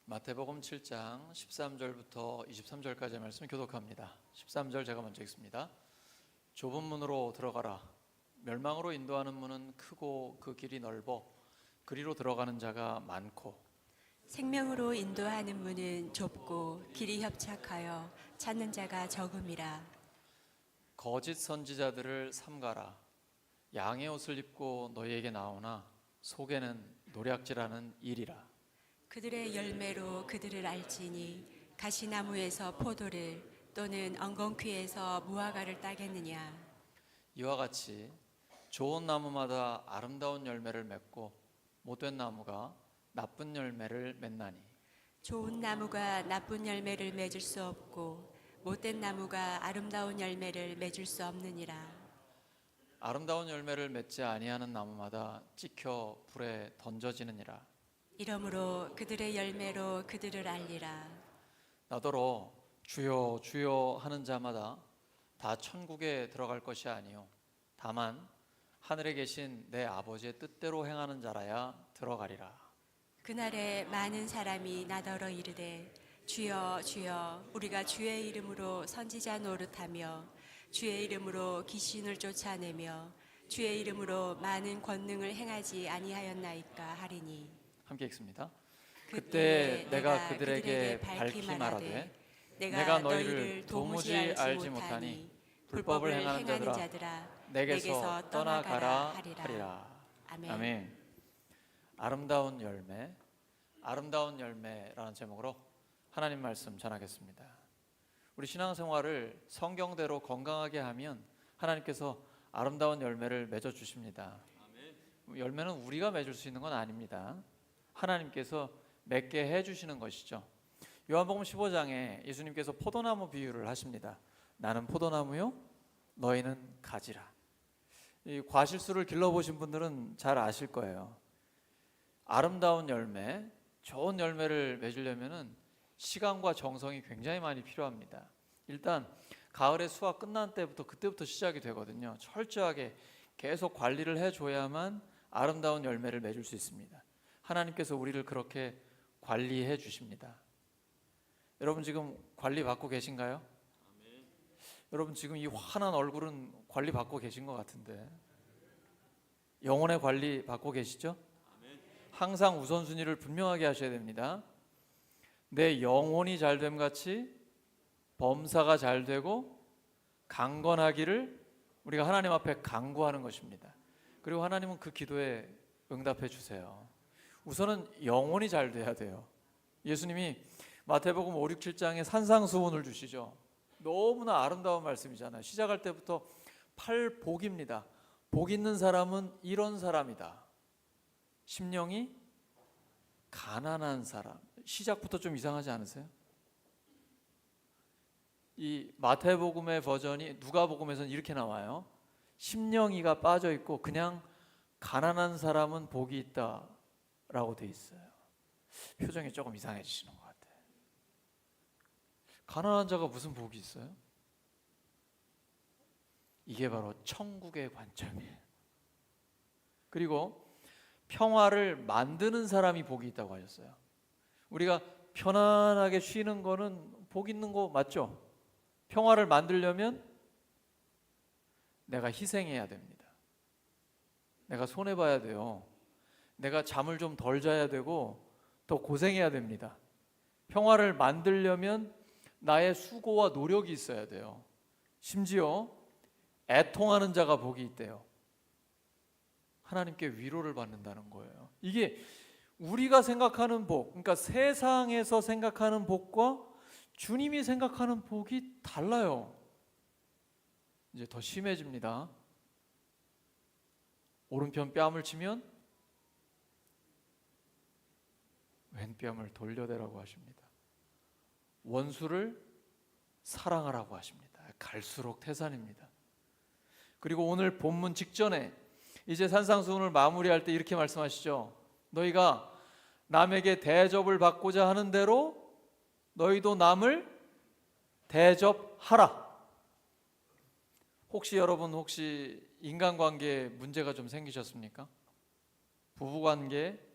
마태복음 7장 13절부터 23절까지의 말씀 교독합니다. 13절 제가 먼저 읽습니다. 좁은 문으로 들어가라. 멸망으로 인도하는 문은 크고 그 길이 넓어 그리로 들어가는 자가 많고 생명으로 인도하는 문은 좁고 길이 협착하여 찾는 자가 적음이라. 거짓 선지자들을 삼가라. 양의 옷을 입고 너희에게 나오나 속에는 노략질하는 일이라. 그들의 열매로 그들을 알지니 가시나무에서 포도를 또는 엉겅퀴에서 무화과를 따겠느냐. 이와 같이 좋은 나무마다 아름다운 열매를 맺고 못된 나무가 나쁜 열매를 맺나니 좋은 나무가 나쁜 열매를 맺을 수 없고 못된 나무가 아름다운 열매를 맺을 수 없느니라. 아름다운 열매를 맺지 아니하는 나무마다 찍혀 불에 던져지느니라. 이러므로 그들의 열매로 그들을 알리라. 나더러 주여 주여 하는 자마다 다 천국에 들어갈 것이 아니요 다만 하늘에 계신 내 아버지의 뜻대로 행하는 자라야 들어가리라. 그날에 많은 사람이 나더러 이르되 주여 주여 우리가 주의 이름으로 선지자 노릇하며 주의 이름으로 귀신을 쫓아내며 주의 이름으로 많은 권능을 행하지 아니하였나이까 하리니. 함께 읽습니다. 그때 내가 그들에게 밝히 말하되 내가 너희를 도무지 알지 못하니 불법을 행하는 자들아 내게서 떠나가라 하리라. 아멘. 아름다운 열매, 아름다운 열매라는 제목으로 하나님 말씀 전하겠습니다. 우리 신앙생활을 성경대로 건강하게 하면 하나님께서 아름다운 열매를 맺어 주십니다. 열매는 우리가 맺을 수 있는 건 아닙니다. 하나님께서 맺게 해주시는 것이죠. 요한복음 15장에 예수님께서 포도나무 비유를 하십니다. 나는 포도나무요 너희는 가지라. 이 과실수를 길러보신 분들은 잘 아실 거예요. 아름다운 열매, 좋은 열매를 맺으려면 시간과 정성이 굉장히 많이 필요합니다. 일단 가을의 수확 끝난 때부터 그때부터 시작이 되거든요. 철저하게 계속 관리를 해줘야만 아름다운 열매를 맺을 수 있습니다. 하나님께서 우리를 그렇게 관리해 주십니다. 여러분 지금 관리 받고 계신가요? 여러분 지금 이 환한 얼굴은 관리 받고 계신 것 같은데 영혼의 관리 받고 계시죠? 항상 우선순위를 분명하게 하셔야 됩니다. 내 영혼이 잘됨 같이 범사가 잘 되고 강건하기를 우리가 하나님 앞에 간구하는 것입니다. 그리고 하나님은 그 기도에 응답해 주세요. 우선은 영혼이 잘 돼야 돼요. 예수님이 마태복음 5, 6, 7장에 산상수훈을 주시죠. 너무나 아름다운 말씀이잖아요. 시작할 때부터 팔복입니다. 복 있는 사람은 이런 사람이다. 심령이 가난한 사람. 시작부터 좀 이상하지 않으세요? 이 마태복음의 버전이 누가복음에서는 이렇게 나와요. 심령이가 빠져 있고 그냥 가난한 사람은 복이 있다 라고 돼 있어요. 표정이 조금 이상해지시는 것 같아요. 가난한 자가 무슨 복이 있어요? 이게 바로 천국의 관점이에요. 그리고 평화를 만드는 사람이 복이 있다고 하셨어요. 우리가 편안하게 쉬는 거는 복 있는 거 맞죠? 평화를 만들려면 내가 희생해야 됩니다. 내가 손해봐야 돼요. 내가 잠을 좀 덜 자야 되고 더 고생해야 됩니다. 평화를 만들려면 나의 수고와 노력이 있어야 돼요. 심지어 애통하는 자가 복이 있대요. 하나님께 위로를 받는다는 거예요. 이게 우리가 생각하는 복, 그러니까 세상에서 생각하는 복과 주님이 생각하는 복이 달라요. 이제 더 심해집니다. 오른편 뺨을 치면 왼뺨을 돌려대라고 하십니다. 원수를 사랑하라고 하십니다. 갈수록 태산입니다. 그리고 오늘 본문 직전에 이제 산상수훈을 마무리할 때 이렇게 말씀하시죠. 너희가 남에게 대접을 받고자 하는 대로 너희도 남을 대접하라. 혹시 인간관계에 문제가 좀 생기셨습니까? 부부관계,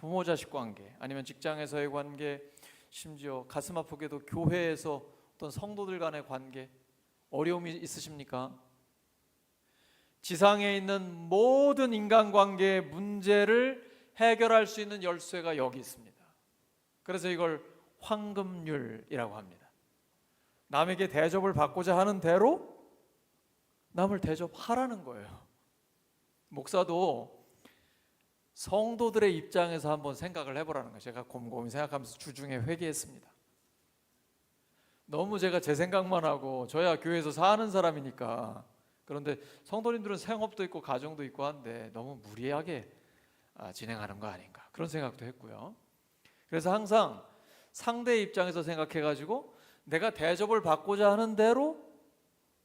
부모 자식 관계, 아니면 직장에서의 관계, 심지어 가슴 아프게도 교회에서 어떤 성도들 간의 관계 어려움이 있으십니까? 지상에 있는 모든 인간관계의 문제를 해결할 수 있는 열쇠가 여기 있습니다. 그래서 이걸 황금률이라고 합니다. 남에게 대접을 받고자 하는 대로 남을 대접하라는 거예요. 목사도 성도들의 입장에서 한번 생각을 해보라는 거예요. 제가 곰곰이 생각하면서 주중에 회개했습니다. 너무 제가 제 생각만 하고 저야 교회에서 사는 사람이니까, 그런데 성도님들은 생업도 있고 가정도 있고 한데 너무 무리하게 진행하는 거 아닌가, 그런 생각도 했고요. 그래서 항상 상대의 입장에서 생각해가지고 내가 대접을 받고자 하는 대로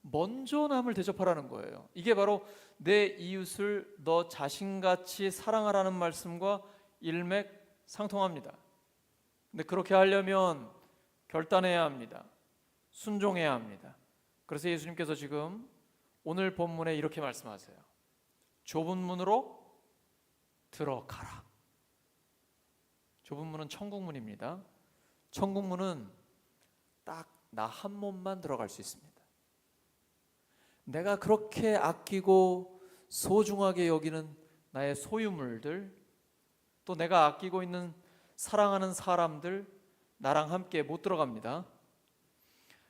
먼저 남을 대접하라는 거예요. 이게 바로 내 이웃을 너 자신같이 사랑하라는 말씀과 일맥상통합니다. 근데 그렇게 하려면 결단해야 합니다. 순종해야 합니다. 그래서 예수님께서 지금 오늘 본문에 이렇게 말씀하세요. 좁은 문으로 들어가라. 좁은 문은 천국문입니다. 천국문은 딱 나 한 몸만 들어갈 수 있습니다. 내가 그렇게 아끼고 소중하게 여기는 나의 소유물들, 또 내가 아끼고 있는 사랑하는 사람들, 나랑 함께 못 들어갑니다.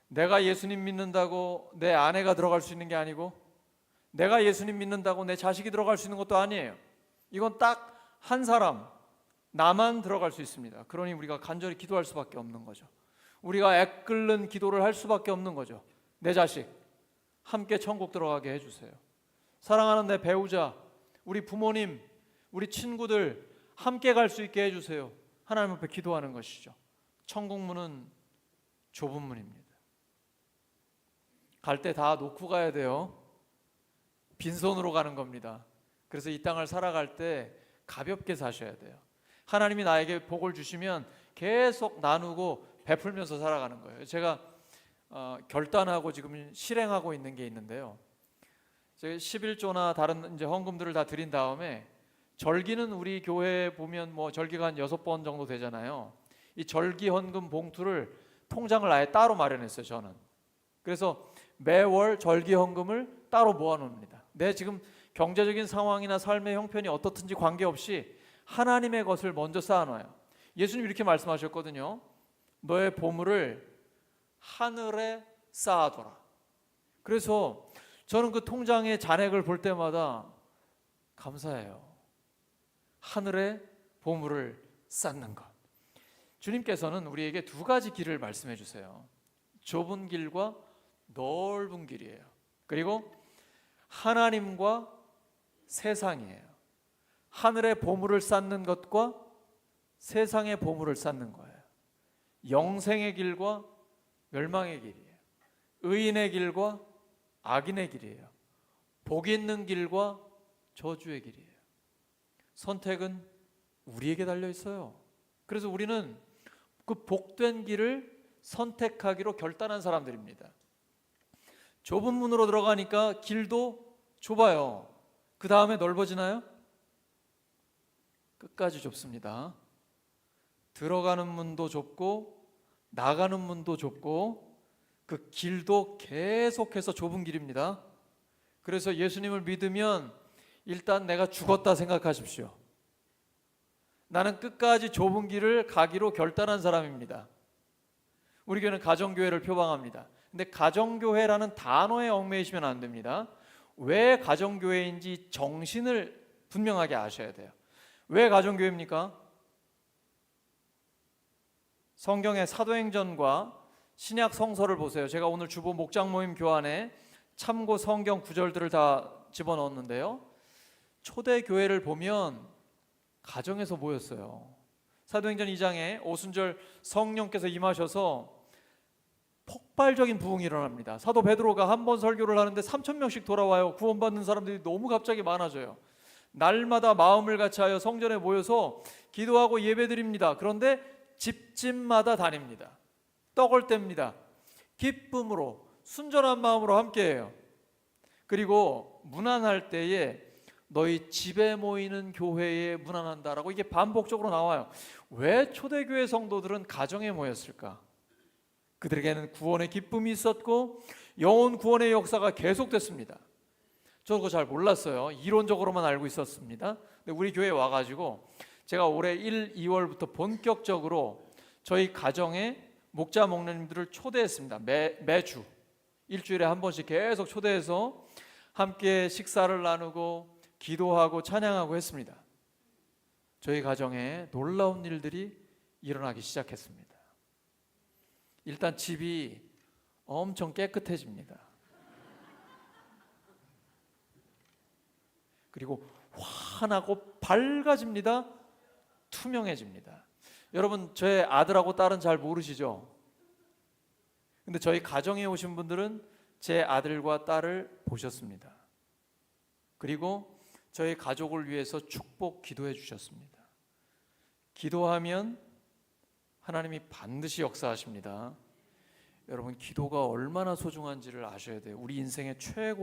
내가 예수님 믿는다고 내 아내가 들어갈 수 있는 게 아니고, 내가 예수님 믿는다고 내 자식이 들어갈 수 있는 것도 아니에요. 이건 딱 한 사람, 나만 들어갈 수 있습니다. 그러니 우리가 간절히 기도할 수밖에 없는 거죠. 우리가 애끓는 기도를 할 수밖에 없는 거죠. 내 자식 함께 천국 들어가게 해주세요. 사랑하는 내 배우자, 우리 부모님, 우리 친구들 함께 갈 수 있게 해주세요. 하나님 앞에 기도하는 것이죠. 천국 문은 좁은 문입니다. 갈 때 다 놓고 가야 돼요. 빈손으로 가는 겁니다. 그래서 이 땅을 살아갈 때 가볍게 사셔야 돼요. 하나님이 나에게 복을 주시면 계속 나누고 베풀면서 살아가는 거예요. 제가 결단하고 지금 실행하고 있는 게 있는데요. 11조나 다른 이제 헌금들을 다 드린 다음에, 절기는 우리 교회에 보면 뭐 절기가 한 6번 정도 되잖아요. 이 절기 헌금 봉투를, 통장을 아예 따로 마련했어요, 저는. 그래서 매월 절기 헌금을 따로 모아놓습니다. 내 지금 경제적인 상황이나 삶의 형편이 어떻든지 관계없이 하나님의 것을 먼저 쌓아놔요. 예수님 이렇게 말씀하셨거든요. 너의 보물을 하늘에 쌓아둬라. 그래서 저는 그 통장의 잔액을 볼 때마다 감사해요. 하늘에 보물을 쌓는 것. 주님께서는 우리에게 두 가지 길을 말씀해 주세요. 좁은 길과 넓은 길이에요. 그리고 하나님과 세상이에요. 하늘의 보물을 쌓는 것과 세상의 보물을 쌓는 거예요. 영생의 길과 멸망의 길이에요. 의인의 길과 악인의 길이에요. 복 있는 길과 저주의 길이에요. 선택은 우리에게 달려 있어요. 그래서 우리는 그 복된 길을 선택하기로 결단한 사람들입니다. 좁은 문으로 들어가니까 길도 좁아요. 그 다음에 넓어지나요? 끝까지 좁습니다. 들어가는 문도 좁고 나가는 문도 좁고 그 길도 계속해서 좁은 길입니다. 그래서 예수님을 믿으면 일단 내가 죽었다 생각하십시오. 나는 끝까지 좁은 길을 가기로 결단한 사람입니다. 우리 교회는 가정교회를 표방합니다. 근데 가정교회라는 단어에 얽매이시면 안 됩니다. 왜 가정교회인지 정신을 분명하게 아셔야 돼요. 왜 가정교회입니까? 성경의 사도행전과 신약 성서를 보세요. 제가 오늘 주보 목장 모임 교환에 참고 성경 구절들을 다 집어넣었는데요. 초대 교회를 보면 가정에서 모였어요. 사도행전 2장에 오순절 성령께서 임하셔서 폭발적인 부흥이 일어납니다. 사도 베드로가 한 번 설교를 하는데 3,000명씩 돌아와요. 구원받는 사람들이 너무 갑자기 많아져요. 날마다 마음을 같이하여 성전에 모여서 기도하고 예배드립니다. 그런데 집집마다 다닙니다. 떡을 뗍니다. 기쁨으로 순전한 마음으로 함께해요. 그리고 문안할 때에 너희 집에 모이는 교회에 문안한다라고 이게 반복적으로 나와요. 왜 초대교회 성도들은 가정에 모였을까? 그들에게는 구원의 기쁨이 있었고 영혼 구원의 역사가 계속됐습니다. 저도 그거 잘 몰랐어요. 이론적으로만 알고 있었습니다. 근데 우리 교회에 와가지고 제가 올해 1, 2월부터 본격적으로 저희 가정에 목자 목사님들을 초대했습니다. 매주 일주일에 한 번씩 계속 초대해서 함께 식사를 나누고 기도하고 찬양하고 했습니다. 저희 가정에 놀라운 일들이 일어나기 시작했습니다. 일단 집이 엄청 깨끗해집니다. 그리고 환하고 밝아집니다. 투명해집니다. 여러분, 제 아들하고 딸은 잘 모르시죠? 근데 저희 가정에 오신 분들은 제 아들과 딸을 보셨습니다. 그리고 저희 가족을 위해서 축복 기도해 주셨습니다. 기도하면 하나님이 반드시 역사하십니다. 여러분, 기도가 얼마나 소중한지를 아셔야 돼요. 우리 인생의 최고의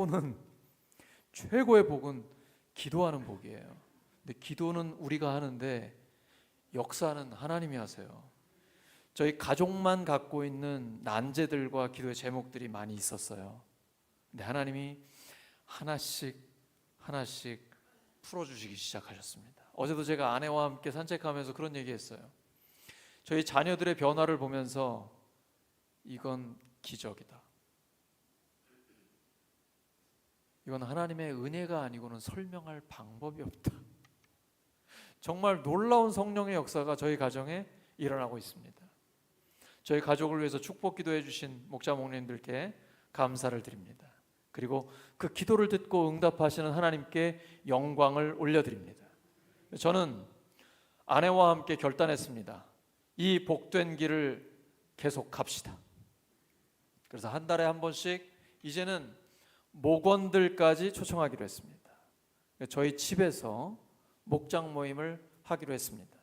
복은 기도하는 복이에요. 근데 기도는 우리가 하는데 역사는 하나님이 하세요. 저희 가족만 갖고 있는 난제들과 기도의 제목들이 많이 있었어요. 근데 하나님이 하나씩 풀어주시기 시작하셨습니다. 어제도 제가 아내와 함께 산책하면서 그런 얘기했어요. 저희 자녀들의 변화를 보면서 이건 기적이다. 이건 하나님의 은혜가 아니고는 설명할 방법이 없다. 정말 놀라운 성령의 역사가 저희 가정에 일어나고 있습니다. 저희 가족을 위해서 축복 기도해 주신 목자 목님들께 감사를 드립니다. 그리고 그 기도를 듣고 응답하시는 하나님께 영광을 올려드립니다. 저는 아내와 함께 결단했습니다. 이 복된 길을 계속 갑시다. 그래서 한 달에 한 번씩 이제는 목원들까지 초청하기로 했습니다. 저희 집에서 목장 모임을 하기로 했습니다.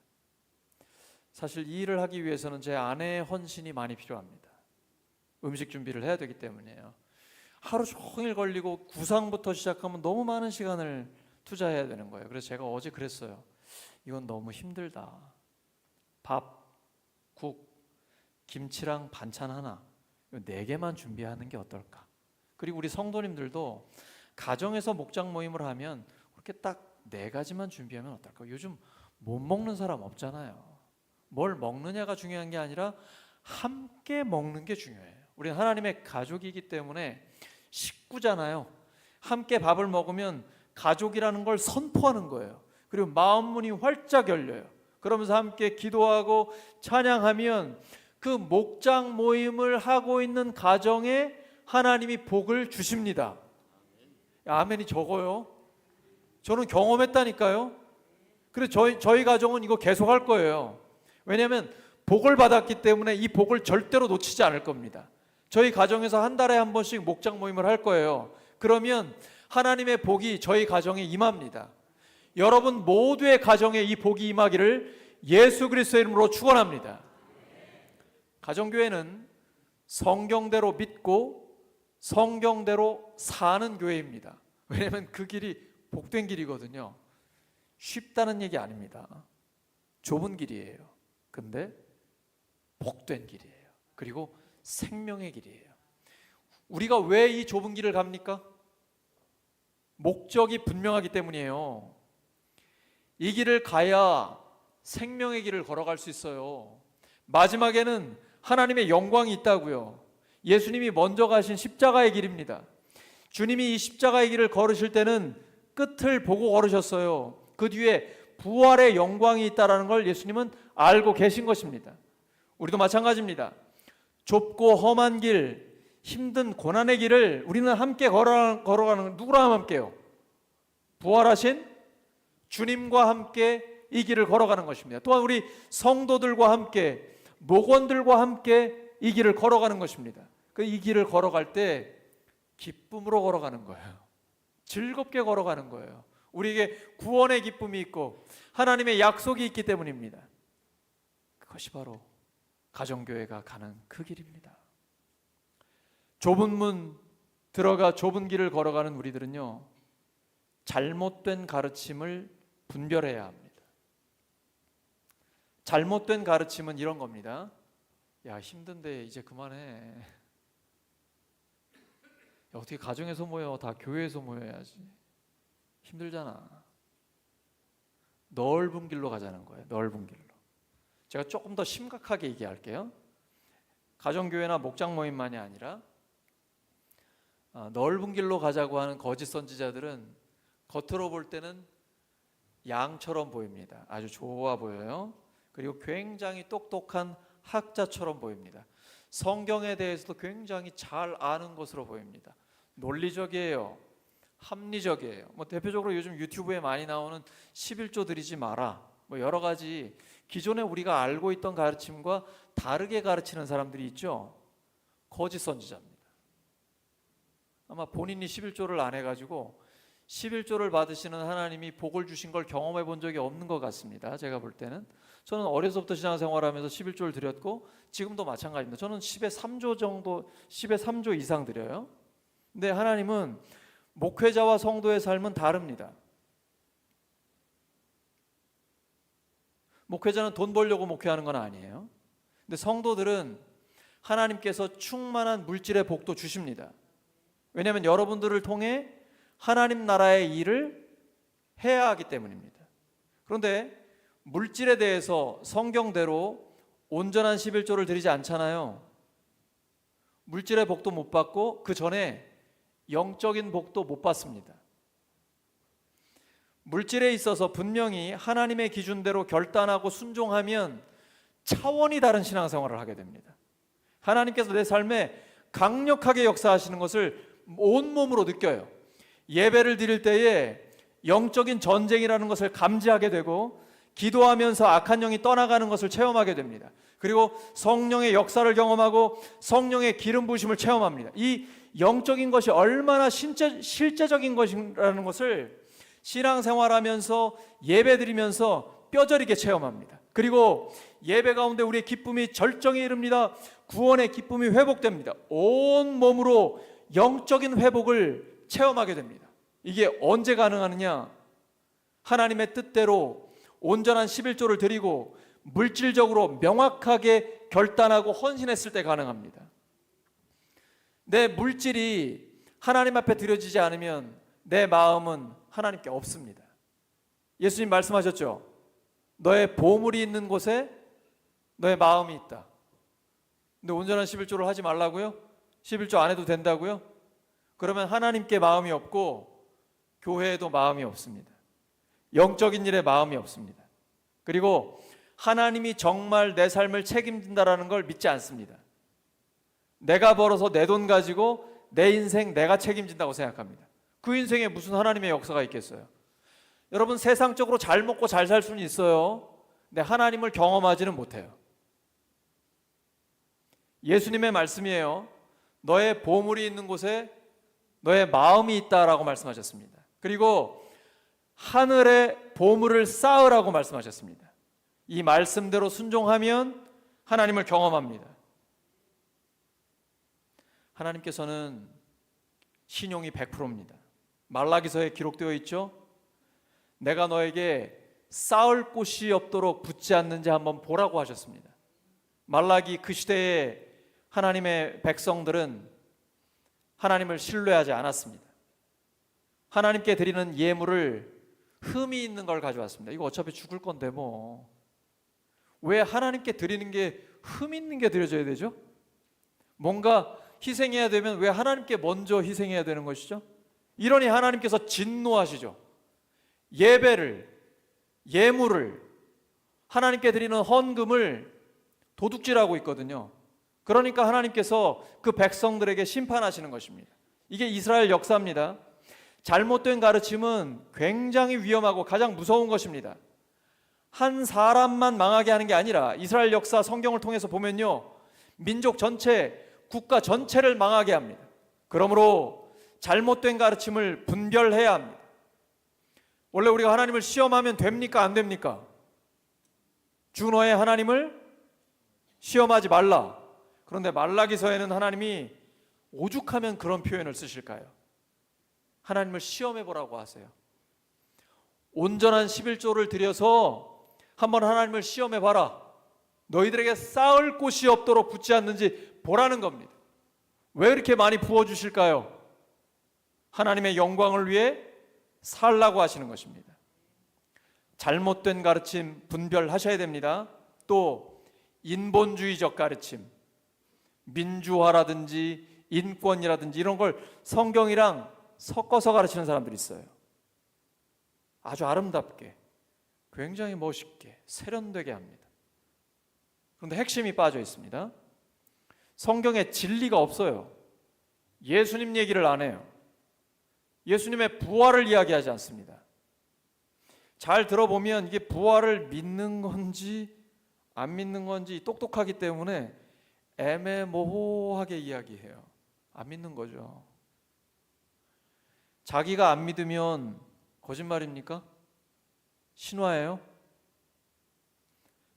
사실 이 일을 하기 위해서는 제 아내의 헌신이 많이 필요합니다. 음식 준비를 해야 되기 때문이에요. 하루 종일 걸리고 구상부터 시작하면 너무 많은 시간을 투자해야 되는 거예요. 그래서 제가 어제 그랬어요. 이건 너무 힘들다. 밥, 국, 김치랑 반찬 하나 4개만 준비하는 게 어떨까? 그리고 우리 성도님들도 가정에서 목장 모임을 하면 그렇게 딱 4가지만 준비하면 어떨까? 요즘 못 먹는 사람 없잖아요. 뭘 먹느냐가 중요한 게 아니라 함께 먹는 게 중요해요. 우리는 하나님의 가족이기 때문에 식구잖아요. 함께 밥을 먹으면 가족이라는 걸 선포하는 거예요. 그리고 마음 문이 활짝 열려요. 그러면서 함께 기도하고 찬양하면 그 목장 모임을 하고 있는 가정에 하나님이 복을 주십니다. 아멘이 적어요. 저는 경험했다니까요. 그래서 저희 가정은 이거 계속할 거예요. 왜냐하면 복을 받았기 때문에 이 복을 절대로 놓치지 않을 겁니다. 저희 가정에서 한 달에 한 번씩 목장 모임을 할 거예요. 그러면 하나님의 복이 저희 가정에 임합니다. 여러분 모두의 가정에 이 복이 임하기를 예수 그리스도의 이름으로 축원합니다. 가정교회는 성경대로 믿고 성경대로 사는 교회입니다. 왜냐하면 그 길이 복된 길이거든요. 쉽다는 얘기 아닙니다. 좁은 길이에요. 근데 복된 길이에요. 그리고 생명의 길이에요. 우리가 왜 이 좁은 길을 갑니까? 목적이 분명하기 때문이에요. 이 길을 가야 생명의 길을 걸어갈 수 있어요. 마지막에는 하나님의 영광이 있다고요. 예수님이 먼저 가신 십자가의 길입니다. 주님이 이 십자가의 길을 걸으실 때는 끝을 보고 걸으셨어요. 그 뒤에 부활의 영광이 있다는 걸 예수님은 알고 계신 것입니다. 우리도 마찬가지입니다. 좁고 험한 길, 힘든 고난의 길을 우리는 함께 걸어가는, 누구랑 함께요? 부활하신 주님과 함께 이 길을 걸어가는 것입니다. 또한 우리 성도들과 함께, 목원들과 함께 이 길을 걸어가는 것입니다. 이 길을 걸어갈 때 기쁨으로 걸어가는 거예요. 즐겁게 걸어가는 거예요. 우리에게 구원의 기쁨이 있고 하나님의 약속이 있기 때문입니다. 그것이 바로 가정교회가 가는 그 길입니다. 좁은 문 들어가 좁은 길을 걸어가는 우리들은요, 잘못된 가르침을 분별해야 합니다. 잘못된 가르침은 이런 겁니다. 야, 힘든데 이제 그만해. 야, 어떻게 가정에서 모여? 다 교회에서 모여야지. 힘들잖아. 넓은 길로 가자는 거예요. 넓은 길로. 제가 조금 더 심각하게 얘기할게요. 가정교회나 목장 모임만이 아니라 넓은 길로 가자고 하는 거짓 선지자들은 겉으로 볼 때는 양처럼 보입니다. 아주 좋아 보여요. 그리고 굉장히 똑똑한 학자처럼 보입니다. 성경에 대해서도 굉장히 잘 아는 것으로 보입니다. 논리적이에요. 합리적이에요. 뭐 대표적으로 요즘 유튜브에 많이 나오는 11조 드리지 마라. 뭐 여러 가지 기존에 우리가 알고 있던 가르침과 다르게 가르치는 사람들이 있죠. 거짓 선지자입니다. 아마 본인이 11조를 안 해가지고 11조를 받으시는 하나님이 복을 주신 걸 경험해 본 적이 없는 것 같습니다. 제가 볼 때는 저는 어려서부터 신앙생활하면서 11조를 드렸고 지금도 마찬가지입니다. 저는 10에 3조 정도, 10에 3조 이상 드려요. 근데 하나님은 목회자와 성도의 삶은 다릅니다. 목회자는 돈 벌려고 목회하는 건 아니에요. 근데 성도들은 하나님께서 충만한 물질의 복도 주십니다. 왜냐하면 여러분들을 통해 하나님 나라의 일을 해야 하기 때문입니다. 그런데 물질에 대해서 성경대로 온전한 11조를 드리지 않잖아요. 물질의 복도 못 받고 그 전에 영적인 복도 못 받습니다. 물질에 있어서 분명히 하나님의 기준대로 결단하고 순종하면 차원이 다른 신앙생활을 하게 됩니다. 하나님께서 내 삶에 강력하게 역사하시는 것을 온몸으로 느껴요. 예배를 드릴 때에 영적인 전쟁이라는 것을 감지하게 되고 기도하면서 악한 영이 떠나가는 것을 체험하게 됩니다. 그리고 성령의 역사를 경험하고 성령의 기름 부으심을 체험합니다. 이 영적인 것이 얼마나 실제적인 것이라는 것을 신앙생활하면서 예배드리면서 뼈저리게 체험합니다. 그리고 예배 가운데 우리의 기쁨이 절정에 이릅니다. 구원의 기쁨이 회복됩니다. 온 몸으로 영적인 회복을 체험하게 됩니다. 이게 언제 가능하느냐? 하나님의 뜻대로 온전한 11조를 드리고 물질적으로 명확하게 결단하고 헌신했을 때 가능합니다. 내 물질이 하나님 앞에 드려지지 않으면 내 마음은 하나님께 없습니다. 예수님 말씀하셨죠. 너의 보물이 있는 곳에 너의 마음이 있다. 근데 온전한 11조를 하지 말라고요? 11조 안 해도 된다고요? 그러면 하나님께 마음이 없고 교회에도 마음이 없습니다. 영적인 일에 마음이 없습니다. 그리고 하나님이 정말 내 삶을 책임진다라는 걸 믿지 않습니다. 내가 벌어서 내 돈 가지고 내 인생 내가 책임진다고 생각합니다. 그 인생에 무슨 하나님의 역사가 있겠어요? 여러분, 세상적으로 잘 먹고 잘 살 수는 있어요. 근데 하나님을 경험하지는 못해요. 예수님의 말씀이에요. 너의 보물이 있는 곳에 너의 마음이 있다라고 말씀하셨습니다. 그리고 하늘에 보물을 쌓으라고 말씀하셨습니다. 이 말씀대로 순종하면 하나님을 경험합니다. 하나님께서는 신용이 100%입니다. 말라기서에 기록되어 있죠. 내가 너에게 쌓을 곳이 없도록 붙지 않는지 한번 보라고 하셨습니다. 말라기 그 시대에 하나님의 백성들은 하나님을 신뢰하지 않았습니다. 하나님께 드리는 예물을 흠이 있는 걸 가져왔습니다. 이거 어차피 죽을 건데 뭐. 왜 하나님께 드리는 게 흠 있는 게 드려져야 되죠? 뭔가 희생해야 되면 왜 하나님께 먼저 희생해야 되는 것이죠? 이러니 하나님께서 진노하시죠. 예배를, 예물을, 하나님께 드리는 헌금을 도둑질하고 있거든요. 그러니까 하나님께서 그 백성들에게 심판하시는 것입니다. 이게 이스라엘 역사입니다. 잘못된 가르침은 굉장히 위험하고 가장 무서운 것입니다. 한 사람만 망하게 하는 게 아니라 이스라엘 역사 성경을 통해서 보면요, 민족 전체, 국가 전체를 망하게 합니다. 그러므로 잘못된 가르침을 분별해야 합니다. 원래 우리가 하나님을 시험하면 됩니까? 안 됩니까? 주 너의 하나님을 시험하지 말라. 그런데 말라기서에는 하나님이 오죽하면 그런 표현을 쓰실까요? 하나님을 시험해 보라고 하세요. 온전한 11조를 드려서 한번 하나님을 시험해 봐라. 너희들에게 쌓을 곳이 없도록 붙지 않는지 보라는 겁니다. 왜 이렇게 많이 부어주실까요? 하나님의 영광을 위해 살라고 하시는 것입니다. 잘못된 가르침 분별하셔야 됩니다. 또 인본주의적 가르침, 민주화라든지 인권이라든지 이런 걸 성경이랑 섞어서 가르치는 사람들이 있어요. 아주 아름답게, 굉장히 멋있게, 세련되게 합니다. 그런데 핵심이 빠져 있습니다. 성경에 진리가 없어요. 예수님 얘기를 안 해요. 예수님의 부활을 이야기하지 않습니다. 잘 들어보면 이게 부활을 믿는 건지 안 믿는 건지 똑똑하기 때문에 애매모호하게 이야기해요. 안 믿는 거죠. 자기가 안 믿으면 거짓말입니까? 신화예요?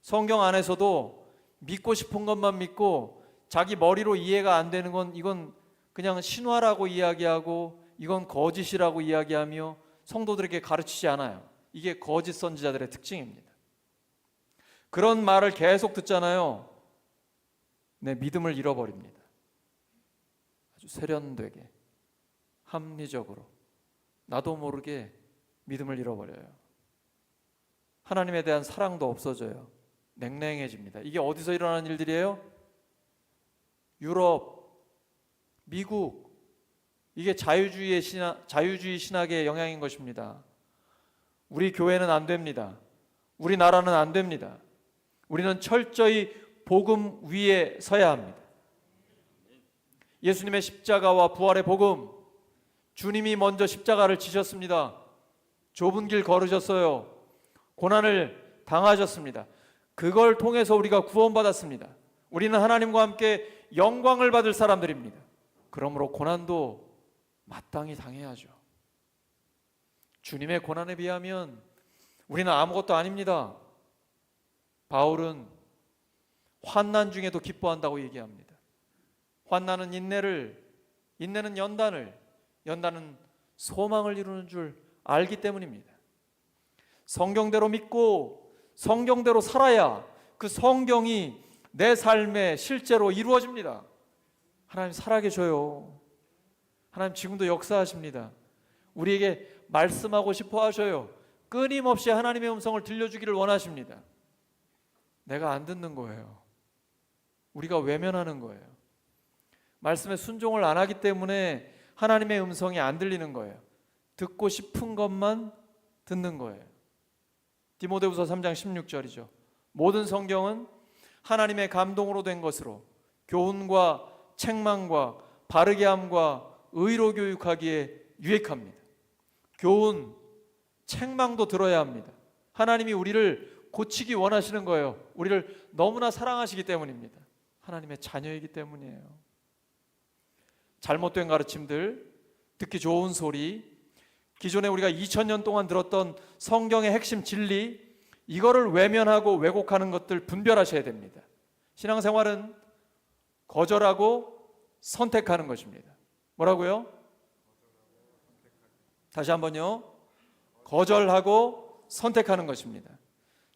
성경 안에서도 믿고 싶은 것만 믿고 자기 머리로 이해가 안 되는 건 이건 그냥 신화라고 이야기하고 이건 거짓이라고 이야기하며 성도들에게 가르치지 않아요. 이게 거짓 선지자들의 특징입니다. 그런 말을 계속 듣잖아요. 내 믿음을 잃어버립니다. 아주 세련되게, 합리적으로 나도 모르게 믿음을 잃어버려요. 하나님에 대한 사랑도 없어져요. 냉랭해집니다. 이게 어디서 일어나는 일들이에요? 유럽, 미국, 이게 자유주의 신학의 영향인 것입니다. 우리 교회는 안 됩니다. 우리나라는 안 됩니다. 우리는 철저히 복음 위에 서야 합니다. 예수님의 십자가와 부활의 복음, 주님이 먼저 십자가를 지셨습니다. 좁은 길 걸으셨어요. 고난을 당하셨습니다. 그걸 통해서 우리가 구원받았습니다. 우리는 하나님과 함께 영광을 받을 사람들입니다. 그러므로 고난도 마땅히 당해야죠. 주님의 고난에 비하면 우리는 아무것도 아닙니다. 바울은 환난 중에도 기뻐한다고 얘기합니다. 환난은 인내를, 인내는 연단을, 연단은 소망을 이루는 줄 알기 때문입니다. 성경대로 믿고 성경대로 살아야 그 성경이 내 삶에 실제로 이루어집니다. 하나님 살아계셔요. 하나님 지금도 역사하십니다. 우리에게 말씀하고 싶어 하셔요. 끊임없이 하나님의 음성을 들려주기를 원하십니다. 내가 안 듣는 거예요. 우리가 외면하는 거예요. 말씀에 순종을 안 하기 때문에 하나님의 음성이 안 들리는 거예요. 듣고 싶은 것만 듣는 거예요. 디모데후서 3장 16절이죠. 모든 성경은 하나님의 감동으로 된 것으로 교훈과 책망과 바르게 함과 의로 교육하기에 유익합니다. 교훈, 책망도 들어야 합니다. 하나님이 우리를 고치기 원하시는 거예요. 우리를 너무나 사랑하시기 때문입니다. 하나님의 자녀이기 때문이에요. 잘못된 가르침들, 듣기 좋은 소리, 기존에 우리가 2000년 동안 들었던 성경의 핵심 진리, 이거를 외면하고 왜곡하는 것들 분별하셔야 됩니다. 신앙생활은 거절하고 선택하는 것입니다. 뭐라고요? 다시 한번요. 거절하고 선택하는 것입니다.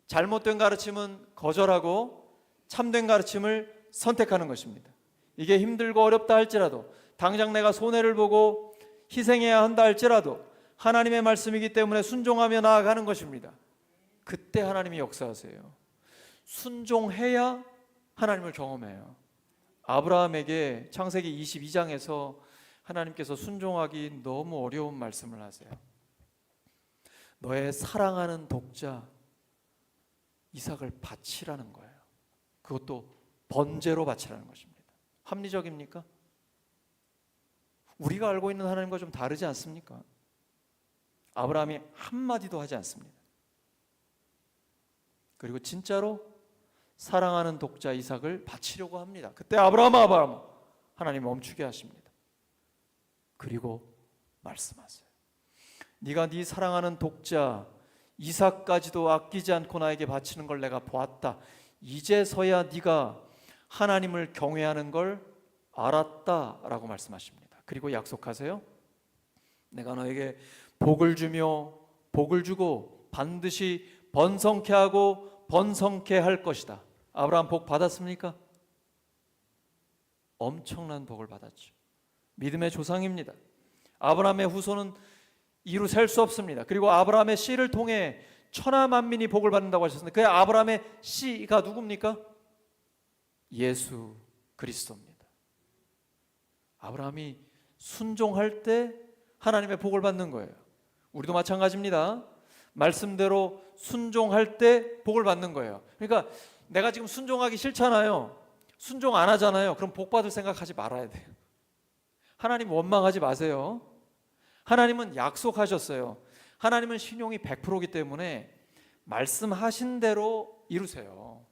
잘못된 가르침은 거절하고 참된 가르침을 선택하는 것입니다. 이게 힘들고 어렵다 할지라도, 당장 내가 손해를 보고 희생해야 한다 할지라도 하나님의 말씀이기 때문에 순종하며 나아가는 것입니다. 그때 하나님이 역사하세요. 순종해야 하나님을 경험해요. 아브라함에게 창세기 22장에서 하나님께서 순종하기 너무 어려운 말씀을 하세요. 너의 사랑하는 독자 이삭을 바치라는 거예요. 그것도 번제로 바치라는 것입니다. 합리적입니까? 우리가 알고 있는 하나님과 좀 다르지 않습니까? 아브라함이 한마디도 하지 않습니다. 그리고 진짜로 사랑하는 독자 이삭을 바치려고 합니다. 그때 아브라함아 하나님 멈추게 하십니다. 그리고 말씀하세요. 네가 네 사랑하는 독자 이삭까지도 아끼지 않고 나에게 바치는 걸 내가 보았다. 이제서야 네가 하나님을 경외하는 걸 알았다라고 말씀하십니다. 그리고 약속하세요. 내가 너에게 복을 주며 복을 주고 반드시 번성케 하고 번성케 할 것이다. 아브라함 복 받았습니까? 엄청난 복을 받았죠. 믿음의 조상입니다. 아브라함의 후손은 이루 셀 수 없습니다. 그리고 아브라함의 씨를 통해 천하 만민이 복을 받는다고 하셨습니다. 그 아브라함의 씨가 누굽니까? 예수 그리스도입니다. 아브라함이 순종할 때 하나님의 복을 받는 거예요. 우리도 마찬가지입니다. 말씀대로 순종할 때 복을 받는 거예요. 그러니까 내가 지금 순종하기 싫잖아요. 순종 안 하잖아요. 그럼 복 받을 생각하지 말아야 돼요. 하나님 원망하지 마세요. 하나님은 약속하셨어요. 하나님은 신용이 100%이기 때문에 말씀하신 대로 이루세요.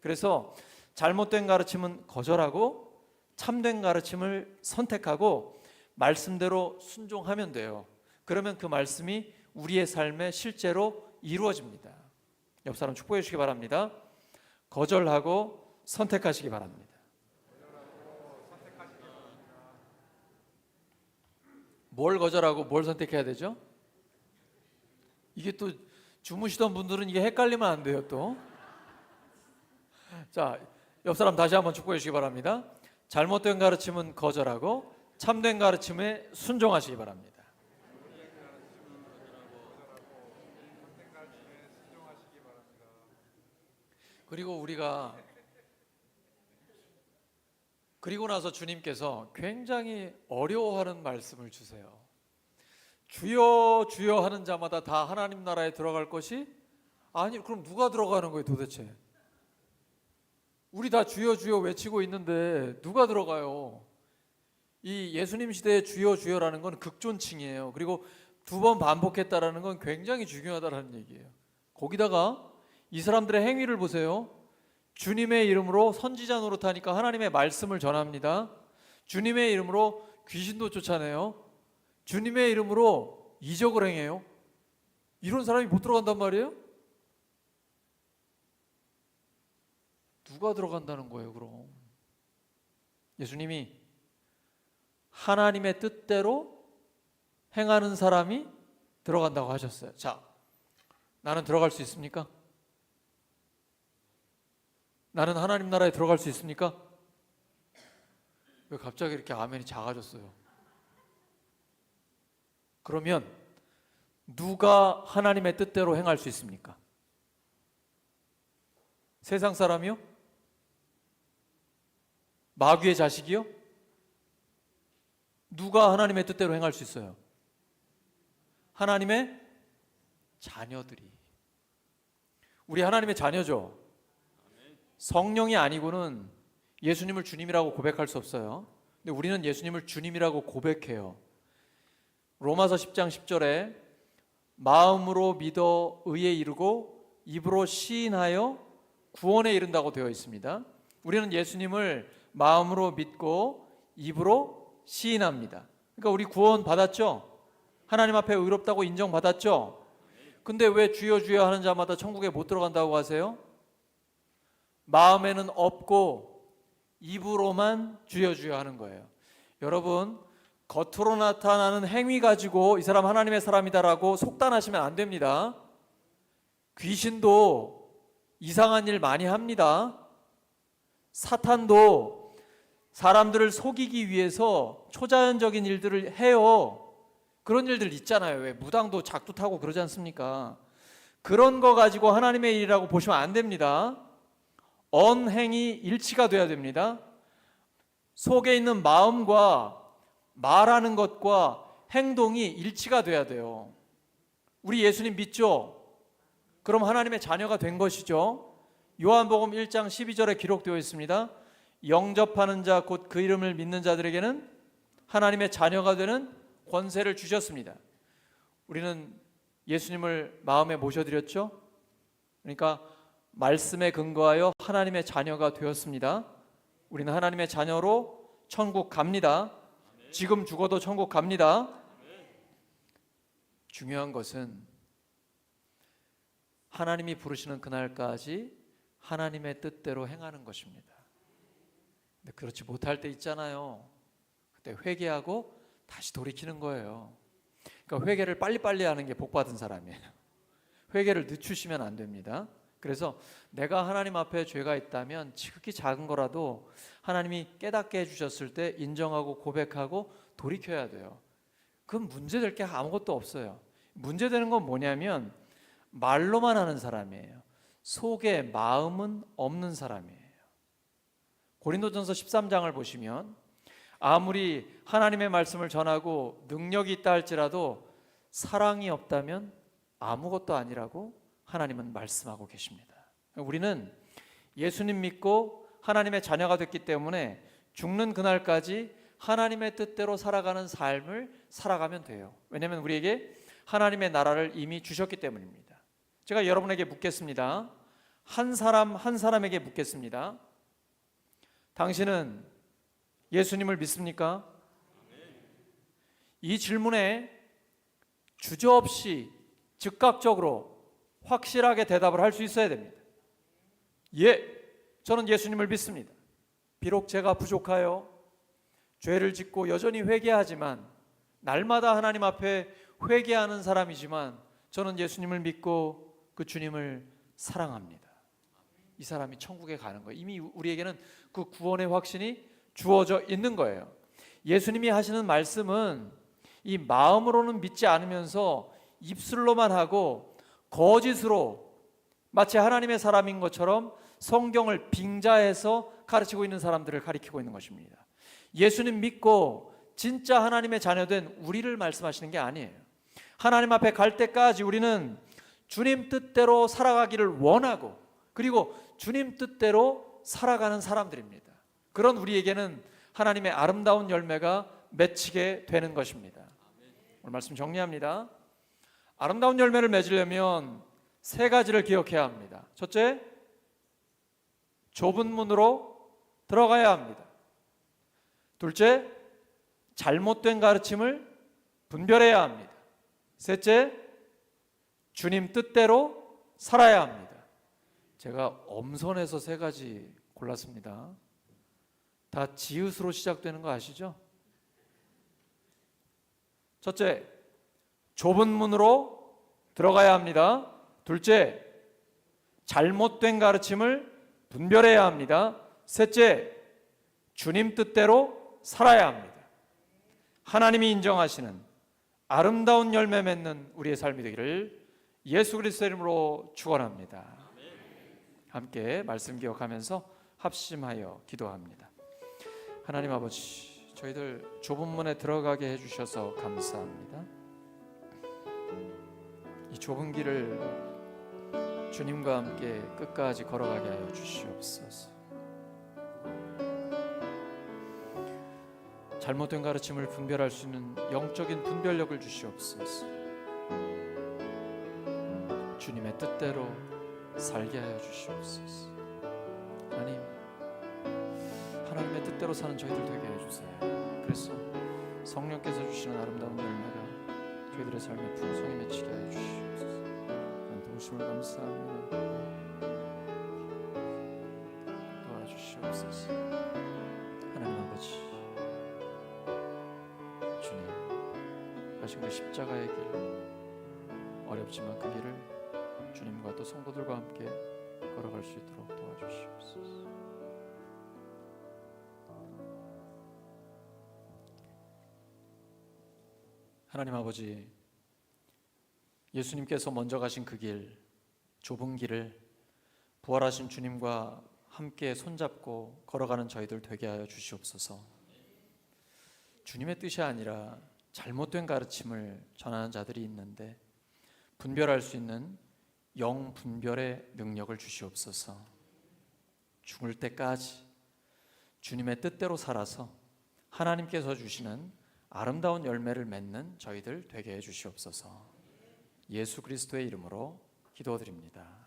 그래서 잘못된 가르침은 거절하고 참된 가르침을 선택하고 말씀대로 순종하면 돼요. 그러면 그 말씀이 우리의 삶에 실제로 이루어집니다. 옆 사람 축복해 주시기 바랍니다. 거절하고 선택하시기 바랍니다. 뭘 거절하고 뭘 선택해야 되죠? 이게 또 주무시던 분들은 이게 헷갈리면 안 돼요 또. 자, 옆 사람 다시 한번 축복해 주시기 바랍니다. 잘못된 가르침은 거절하고 참된 가르침에 순종하시기 바랍니다. 그리고 나서 주님께서 굉장히 어려워하는 말씀을 주세요. 주여 주여 하는 자마다 다 하나님 나라에 들어갈 것이 아니, 그럼 누가 들어가는 거예요 도대체? 우리 다 주여 주여 외치고 있는데 누가 들어가요? 이 예수님 시대의 주여 주여라는 건 극존칭이에요. 그리고 2번 반복했다라는 건 굉장히 중요하다라는 얘기예요. 거기다가 이 사람들의 행위를 보세요. 주님의 이름으로 선지자 노릇하니까 하나님의 말씀을 전합니다. 주님의 이름으로 귀신도 쫓아내요. 주님의 이름으로 이적을 행해요. 이런 사람이 못 들어간단 말이에요? 누가 들어간다는 거예요 그럼? 예수님이 하나님의 뜻대로 행하는 사람이 들어간다고 하셨어요. 자, 나는 들어갈 수 있습니까? 나는 하나님 나라에 들어갈 수 있습니까? 왜 갑자기 이렇게 아멘이 작아졌어요? 그러면 누가 하나님의 뜻대로 행할 수 있습니까? 세상 사람이요? 마귀의 자식이요? 누가 하나님의 뜻대로 행할 수 있어요? 하나님의 자녀들이. 우리 하나님의 자녀죠. 성령이 아니고는 예수님을 주님이라고 고백할 수 없어요. 근데 우리는 예수님을 주님이라고 고백해요. 로마서 10장 10절에 마음으로 믿어 의에 이르고 입으로 시인하여 구원에 이른다고 되어 있습니다. 우리는 예수님을 마음으로 믿고 입으로 시인합니다. 그러니까 우리 구원 받았죠? 하나님 앞에 의롭다고 인정받았죠? 근데 왜 주여 주여 하는 자마다 천국에 못 들어간다고 하세요? 마음에는 없고 입으로만 주여 주여 하는 거예요. 여러분, 겉으로 나타나는 행위 가지고 이 사람 하나님의 사람이다라고 속단하시면 안 됩니다. 귀신도 이상한 일 많이 합니다. 사탄도 사람들을 속이기 위해서 초자연적인 일들을 해요. 그런 일들 있잖아요. 왜 무당도 작두 타고 그러지 않습니까? 그런 거 가지고 하나님의 일이라고 보시면 안 됩니다. 언행이 일치가 돼야 됩니다. 속에 있는 마음과 말하는 것과 행동이 일치가 돼야 돼요. 우리 예수님 믿죠? 그럼 하나님의 자녀가 된 것이죠. 요한복음 1장 12절에 기록되어 있습니다. 영접하는 자 곧 그 이름을 믿는 자들에게는 하나님의 자녀가 되는 권세를 주셨습니다. 우리는 예수님을 마음에 모셔드렸죠. 그러니까 말씀에 근거하여 하나님의 자녀가 되었습니다. 우리는 하나님의 자녀로 천국 갑니다. 지금 죽어도 천국 갑니다. 중요한 것은 하나님이 부르시는 그날까지 하나님의 뜻대로 행하는 것입니다. 근데 그렇지 못할 때 있잖아요. 그때 회개하고 다시 돌이키는 거예요. 그러니까 회개를 빨리빨리 하는 게 복받은 사람이에요. 회개를 늦추시면 안 됩니다. 그래서 내가 하나님 앞에 죄가 있다면 지극히 작은 거라도 하나님이 깨닫게 해주셨을 때 인정하고 고백하고 돌이켜야 돼요. 그건 문제될 게 아무것도 없어요. 문제되는 건 뭐냐면 말로만 하는 사람이에요. 속에 마음은 없는 사람이에요. 고린도전서 13장을 보시면 아무리 하나님의 말씀을 전하고 능력이 있다 할지라도 사랑이 없다면 아무것도 아니라고 하나님은 말씀하고 계십니다. 우리는 예수님 믿고 하나님의 자녀가 됐기 때문에 죽는 그날까지 하나님의 뜻대로 살아가는 삶을 살아가면 돼요. 왜냐하면 우리에게 하나님의 나라를 이미 주셨기 때문입니다. 제가 여러분에게 묻겠습니다. 한 사람 한 사람에게 묻겠습니다. 당신은 예수님을 믿습니까? 이 질문에 주저없이 즉각적으로 확실하게 대답을 할 수 있어야 됩니다. 예, 저는 예수님을 믿습니다. 비록 제가 부족하여 죄를 짓고 여전히 회개하지만 날마다 하나님 앞에 회개하는 사람이지만 저는 예수님을 믿고 그 주님을 사랑합니다. 이 사람이 천국에 가는 거예요. 이미 우리에게는 그 구원의 확신이 주어져 있는 거예요. 예수님이 하시는 말씀은 이 마음으로는 믿지 않으면서 입술로만 하고 거짓으로 마치 하나님의 사람인 것처럼 성경을 빙자해서 가르치고 있는 사람들을 가리키고 있는 것입니다. 예수님 믿고 진짜 하나님의 자녀된 우리를 말씀하시는 게 아니에요. 하나님 앞에 갈 때까지 우리는 주님 뜻대로 살아가기를 원하고 그리고 주님 뜻대로 살아가는 사람들입니다. 그런 우리에게는 하나님의 아름다운 열매가 맺히게 되는 것입니다. 오늘 말씀 정리합니다. 아름다운 열매를 맺으려면 세 가지를 기억해야 합니다. 첫째, 좁은 문으로 들어가야 합니다. 둘째, 잘못된 가르침을 분별해야 합니다. 셋째, 주님 뜻대로 살아야 합니다. 제가 엄선해서 세 가지 골랐습니다. 다 지읒으로 시작되는 거 아시죠? 첫째, 좁은 문으로 들어가야 합니다. 둘째, 잘못된 가르침을 분별해야 합니다. 셋째, 주님 뜻대로 살아야 합니다. 하나님이 인정하시는 아름다운 열매 맺는 우리의 삶이 되기를 예수 그리스도의 이름으로 축원합니다. 함께 말씀 기억하면서 합심하여 기도합니다. 하나님 아버지, 저희들 좁은 문에 들어가게 해주셔서 감사합니다. 이 좁은 길을 주님과 함께 끝까지 걸어가게 하여 주시옵소서. 잘못된 가르침을 분별할 수 있는 영적인 분별력을 주시옵소서. 주님의 뜻대로 살게 하여 주시옵소서. 하나님의 뜻대로 사는 저희들 되게 해주세요. 그래서 성령께서 주시는 아름다운 열매가 저희들의 삶에 풍성히 맺히게 하여 주시옵소서. 도우심을 감사합니다. 도와주시옵소서. 하나님 아버지, 주님 가신 그 십자가의 길, 어렵지만 그 길을 주님과 또 성도들과 함께 걸어갈 수 있도록 도와주시옵소서. 하나님 아버지, 예수님께서 먼저 가신 그 길, 좁은 길을 부활하신 주님과 함께 손잡고 걸어가는 저희들 되게 하여 주시옵소서. 주님의 뜻이 아니라 잘못된 가르침을 전하는 자들이 있는데 분별할 수 있는 영 분별의 능력을 주시옵소서. 죽을 때까지 주님의 뜻대로 살아서 하나님께서 주시는 아름다운 열매를 맺는 저희들 되게 해 주시옵소서. 예수 그리스도의 이름으로 기도드립니다.